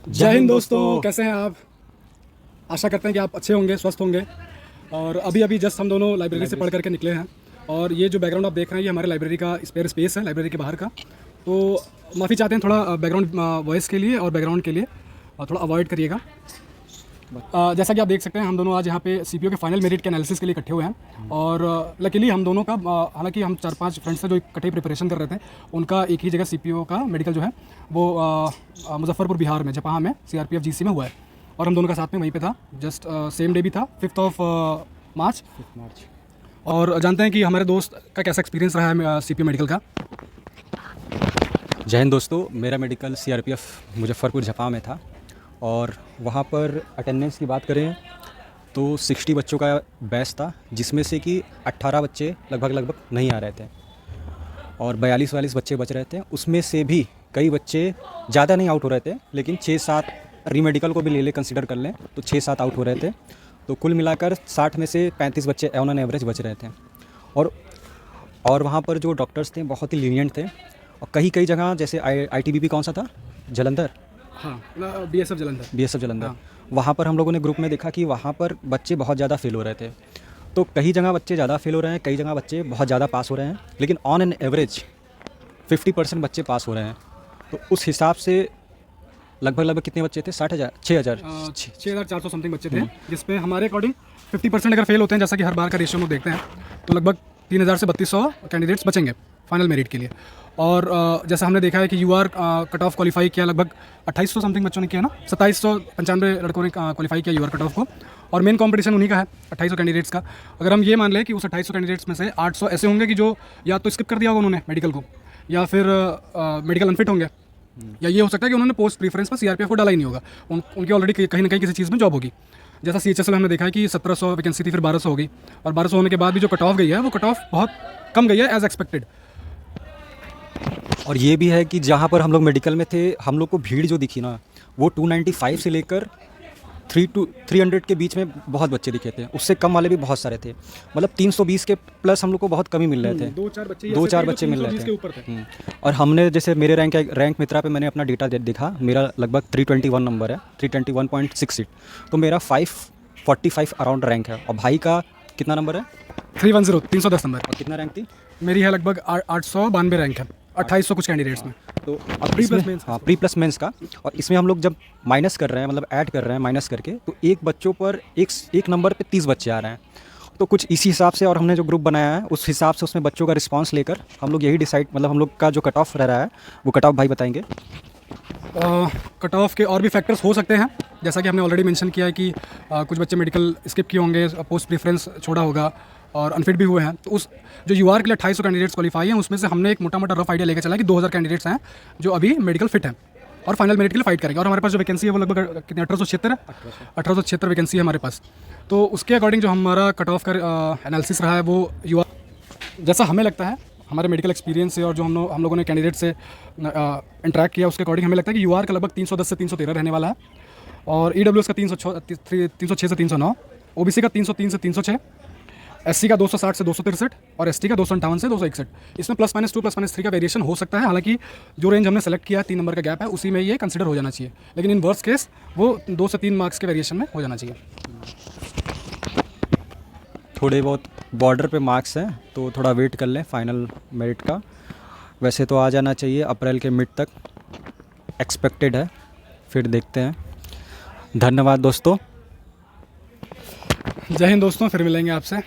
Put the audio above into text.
जय हिंद दोस्तों, कैसे हैं आप। आशा करते हैं कि आप अच्छे होंगे, स्वस्थ होंगे। और अभी जस्ट हम दोनों लाइब्रेरी से पढ़ करके निकले हैं। और ये जो बैकग्राउंड आप देख रहे हैं, ये हमारे लाइब्रेरी का स्पेयर स्पेस है, लाइब्रेरी के बाहर का। तो माफ़ी चाहते हैं थोड़ा बैकग्राउंड वॉइस के लिए और बैकग्राउंड के लिए थोड़ा अवॉइड करिएगा। जैसा कि आप देख सकते हैं, हम दोनों आज यहाँ पे सीपीओ के फाइनल मेरिट के एनालिसिस के लिए इकट्ठे हुए हैं। और लकीली हम दोनों का, हालांकि हम 4-5 फ्रेंड्स थे जो इकट्ठे प्रिपरेशन कर रहे थे, उनका एक ही जगह सीपीओ का मेडिकल जो है वो मुजफ्फरपुर बिहार में जपाहा में सीआरपीएफ जीसी में हुआ है। और हम दोनों का साथ में वहीं पे था। जस्ट सेम डे भी था, 5 मार्च। और जानते हैं कि हमारे दोस्त का कैसा एक्सपीरियंस रहा है सीपीओ मेडिकल का। जय हिंद दोस्तों, मेरा मेडिकल सीआरपीएफ मुजफ्फरपुर जपाहा में था। और वहाँ पर अटेंडेंस की बात करें तो 60 बच्चों का बैच था, जिसमें से कि 18 बच्चे लगभग नहीं आ रहे थे और 42 बच्चे बच रहे थे। उसमें से भी कई बच्चे ज़्यादा नहीं आउट हो रहे थे, लेकिन 6-7 रीमेडिकल को भी ले कंसिडर कर लें तो 6-7 आउट हो रहे थे। तो कुल मिलाकर 60 में से 35 बच्चे ऑन एवरेज बच रहे थे। और वहाँ पर जो डॉक्टर्स थे बहुत ही लीनियंट थे। और कई जगह जैसे ITBP कौन सा था, जलंधर, हाँ, BSF जलंधर। हाँ। वहाँ पर हम लोगों ने ग्रुप में देखा कि वहाँ पर बच्चे बहुत ज़्यादा फेल हो रहे थे। तो कई जगह बच्चे ज़्यादा फेल हो रहे हैं, कई जगह बच्चे बहुत ज़्यादा पास हो रहे हैं, लेकिन ऑन एन एवरेज 50% बच्चे पास हो रहे हैं। तो उस हिसाब से लगभग कितने बच्चे थे, 60,000 6,400 समथिंग बच्चे थे, जिसमें हमारे अकॉर्डिंग 50% अगर फेल होते हैं, जैसा कि हर बार का रेशियो हम लोग देखते हैं, तो लगभग 3,000 से 3,200 कैंडिडेट्स बचेंगे फाइनल मेरिट के लिए। और जैसा हमने देखा है कि UR कट ऑफ क्वालिफाई किया, लगभग 2,800 समथिंग बच्चों ने किया ना, 2,795 लड़कों ने क्वालिफाई किया UR कट ऑफ को। और मेन कंपटीशन उन्हीं का है, 2,800 कैंडिडेट्स का। अगर हम ये मान लें कि उस 2,800 कैंडिडेट्स में से 800 ऐसे होंगे कि जो या तो स्किप कर दिया होगा उन्होंने मेडिकल को, या फिर मेडिकल अनफिट होंगे, या ये हो सकता है कि उन्होंने पोस्ट प्रीफरेंस पर CRPF को डाला ही नहीं होगा। उनकी ऑलरेडी कहीं ना कहीं किसी चीज़ में जॉब होगी। जैसा CHS में हमने देखा है कि 1,700 वैकेंसी थी, फिर 1,200 होगी। और 1,200 होने के बाद भी जो कट ऑफ गई है, वो कट ऑफ बहुत कम गई है एज एक्सपेक्टेड। और ये भी है कि जहाँ पर हम लोग मेडिकल में थे, हम लोग को भीड़ जो दिखी ना, वो 295 से लेकर 300 के बीच में बहुत बच्चे दिखे थे। उससे कम वाले भी बहुत सारे थे, मतलब 320 के प्लस हम लोग को बहुत कम ही मिल रहे थे। 2-4 बच्चे मिल रहे थे। और हमने जैसे मेरे रैंक मित्रा पे मैंने अपना डेटा देखा, मेरा लगभग 321 नंबर है, 321.68। तो मेरा 545 अराउंड रैंक है। और भाई का कितना नंबर है? 310 नंबर। और कितना रैंक थी? मेरी है लगभग 892 रैंक है, 2,800 कुछ कैंडिडेट्स में। तो प्री प्लस मेंस का। और इसमें हम लोग जब माइनस कर रहे हैं, मतलब ऐड कर रहे हैं माइनस करके, तो एक बच्चों पर एक नंबर पे 30 बच्चे आ रहे हैं। तो कुछ इसी हिसाब से, और हमने जो ग्रुप बनाया है उस हिसाब से उसमें बच्चों का रिस्पांस लेकर हम लोग यही डिसाइड, मतलब हम लोग का जो कट ऑफ रह रहा है वो कट ऑफ भाई बताएंगे। कट ऑफ के और भी फैक्टर्स हो सकते हैं, जैसा कि हमने ऑलरेडी मेंशन किया है कि कुछ बच्चे मेडिकल स्किप किए होंगे, पोस्ट प्रीफरेंस छोड़ा होगा और अनफिट भी हुए हैं। तो उस जो UR के लिए 2,800 कैंडिडेट्स क्वालिफाई हैं, उसमें से हमने एक मोटा रफ आइडिया लेकर चला कि 2,000 कैंडिडेट्स हैं जो अभी मेडिकल फिट हैं और फाइनल मेरिट के लिए फाइट करेंगे। और हमारे पास जो वैकेंसी है वो लगभग कितनी, 1876 वैकेंसी है हमारे पास। तो उसके अकॉर्डिंग जो हमारा कट ऑफ का एनालिसिस रहा है वो UR, जैसा हमें लगता है हमारे मेडिकल एक्सपीरियंस से और जो हम लोगों ने कैंडिडेट से इंटरेक्ट किया, उसके अकॉर्डिंग हमें लगता है कि UR का लगभग 310 से 313 रहने वाला है। और EWS का 306 से 309, OBC का 303 से 306, SC का 260 से 263 और ST का 258 से 261। इसमें +-2 +-3 का वेरिएशन हो सकता है। हालांकि जो रेंज हमने सेलेक्ट किया है, 3 नंबर का गैप है, उसी में ये कंसिडर हो जाना चाहिए। लेकिन इन वर्स्ट केस वो 2 से 3 मार्क्स के वेरिएशन में हो जाना चाहिए। थोड़े बहुत बॉर्डर पे मार्क्स हैं, तो थोड़ा वेट कर लें फाइनल मेरिट का। वैसे तो आ जाना चाहिए अप्रैल के मिड तक, एक्सपेक्टेड है। फिर देखते हैं। धन्यवाद दोस्तों। जय हिंद दोस्तों, फिर मिलेंगे आपसे।